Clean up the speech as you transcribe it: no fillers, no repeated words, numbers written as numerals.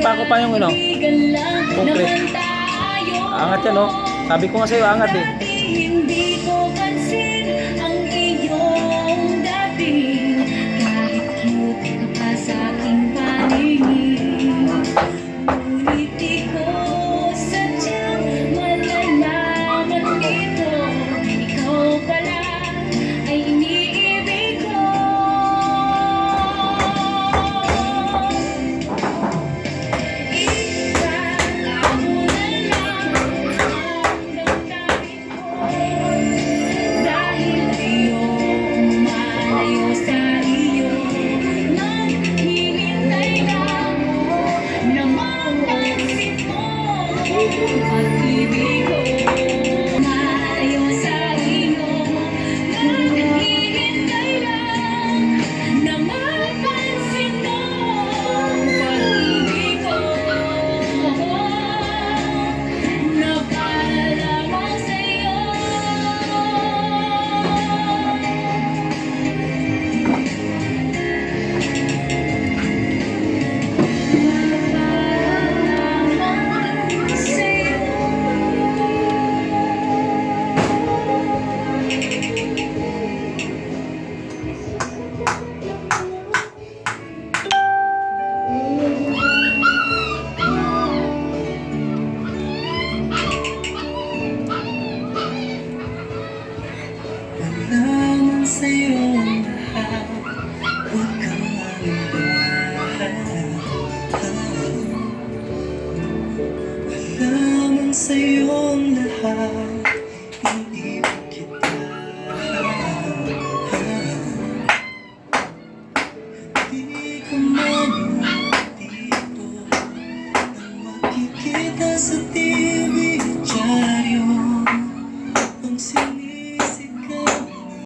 pako pa yung ano, concrete. Angat yan, no? Sabi ko nga sa'yo, angat eh. Hindi ko pansin ang iyong dating, kahit cute ka pa sa aking paningin. Ngunit di ko sadyang malalaman dito, ikaw pala ay iniibig ko. Ikaw na lang ang damdamin ko, dahil ayong malayo sa iyo. Naghihintay lang na mapansin mo ang pag-ibig ko. Malayo sa iyo, naghihintay lang na mapansin mo ang pag-ibig ko. Na para lamang sa'yo. Nalaman sa'yo ang lahat, huwag kang alalahan. Nalaman sa'yo ang lahat, iniibig kita.